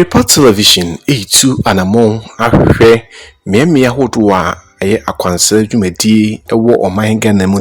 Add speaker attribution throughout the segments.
Speaker 1: Report television A2 anamon ahwehwe mmea hodo a eye akwansa dwumadi ewo oman Ghana mu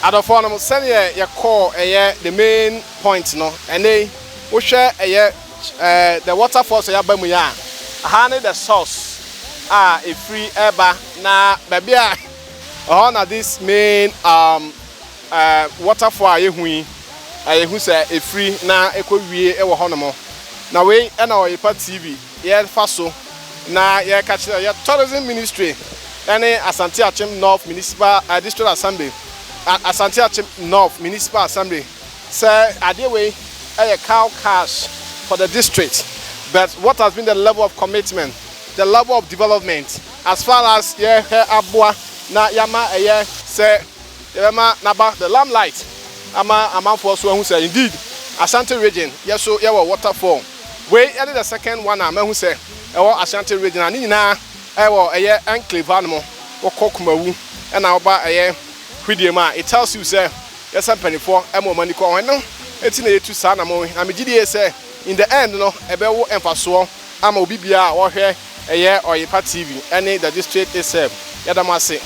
Speaker 1: Adofono send ye call the main point no and they we share the waterfalls ya bamu ya aha the source a free eba na baby na this main waterfall yehu say a free na ekowie e wo honomo na we na oyipa TV ye fa so na ye catch your tourism ministry any Asante Akyem North Municipal District Assembly Asante Akyem North Municipal Assembly say adeway a cow cash for the district, but what has been the level of commitment, the level of development as far as abua na yama say yama naba the limelight ama for so who say indeed Asante region yes so waterfall we any the second one who say Asante region and nyina enclave animo wokokumawu and oba Hwediem it tells you say yes penifo money ko no etina yetu sa na mo na megide say in the end no ebewo emfaso ama obi bia wo hwe oyipa TV any the district itself yadamase.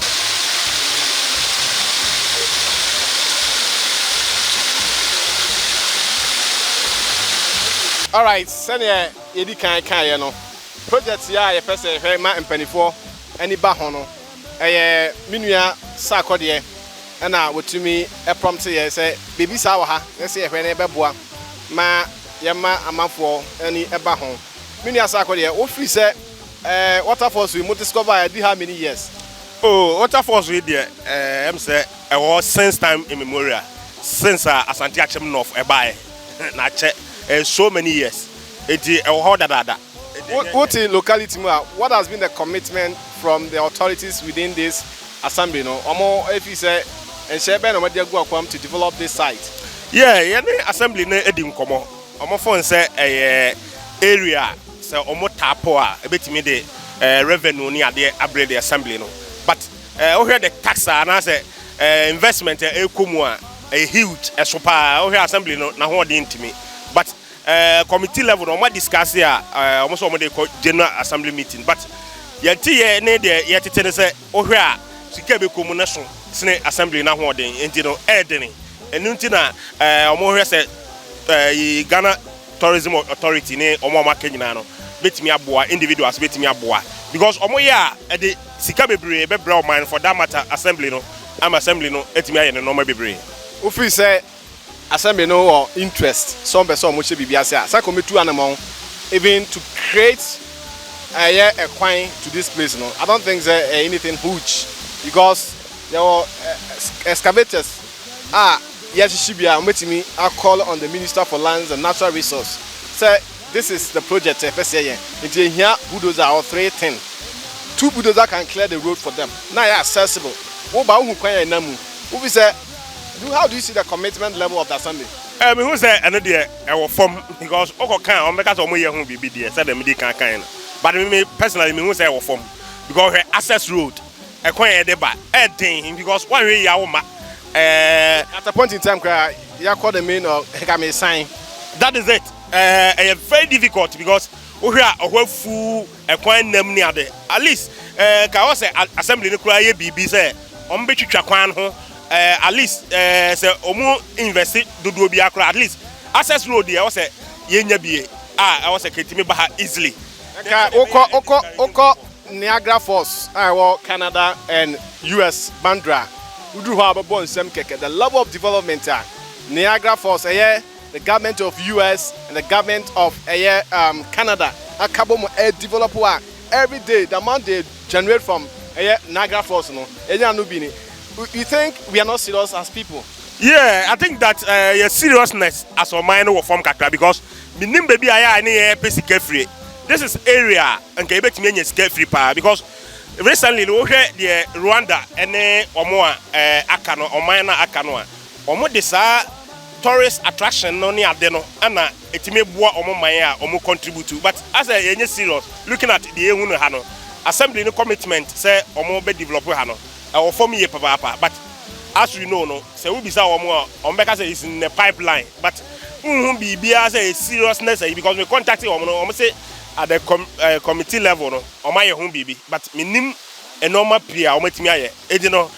Speaker 1: All right, send yedi kan no project ya ye pese hwe ma mpanifo ani ba ho no minua sakode na wotumi prompt ye say baby sa wa ha say hwe na ebeboa ma yema amafo ani eba ho minua sakode wo free say Waterfalls we discover how many years?
Speaker 2: Oh, Waterfalls we there em say I was since time immemorial since Asante Akyem North ebae na che so many years.
Speaker 1: What locality what has been the commitment from the authorities within this assembly no omo if you say enshebe no media go akwam to develop this site?
Speaker 2: Yeah, assembly na edi nkomo omo fon say area say omo tapo a ebetimi de revenue ni ade abre the assembly no, but we hear the tax na say investment ekomu a huge esopa we hear assembly no na ho de ntimi, but committee level no discuss here almost almost the general assembly meeting, but yenti ye ne de yetete say ohwe a sika be communation sene assembly na ho den enti no edeni enu nti na omo say Ghana tourism authority ne omo ma kenyina no betimi aboa individuals betimi aboa because omo ya de sika bebre be bra man for that matter assembly no am assembly no etimi aye no normal bebre
Speaker 1: o free say assembly no or interest some person mo che bibia say asa committee anamon even to create a coin to this place no I don't think there anything huge because there were excavators yes shibia metimi I call on the Minister for Lands and Natural Resource say this is the project first year into here bulldozer or 310 2 bulldozer can clear the road for them now accessible wo ba hu kwan namu wo say how do you see the commitment level of the assembly?
Speaker 2: Me who say another day I form because oko kan o make omo ye hu bibi there say dem dey kan but me personally me who say I form because access road e kwan e dey ba e den because one way ya wo ma
Speaker 1: at a point in time you call the main or can sign
Speaker 2: that is it very difficult because we hear fu e kwan nam ni ade at least ka wo say assembly ni kura ye bibi say o mbe twitwa kwan ho at least say omu invest dodo bi akra at least access road there was say yenya bie I was say ketimi ba easily
Speaker 1: oko Niagara Falls Canada and US Bandra we do have a bon sem keke the level of development Niagara Falls the government of US and the government of Canada akabo mo developer every day the amount they generate from Niagara Falls no no bi ni. You think we are not serious as people?
Speaker 2: Yeah, I think that your seriousness as a mind will form kakra because minim baby aya any basic free. This is area and can bet me free pa because recently we hear the Rwanda and omo akano omana akano omo desa tourist attraction no ni ade no ana etime boa omo man a omo contribute to, but as a yenye serious looking at the ehunu ha no assembly no commitment say omo be develop ha no our form ye papa, but as we know, no, say we be on because it's in the pipeline, but be as a seriousness because we contacted almost say at the committee level, no, or my home baby, but minim a normal peer or met me, you know,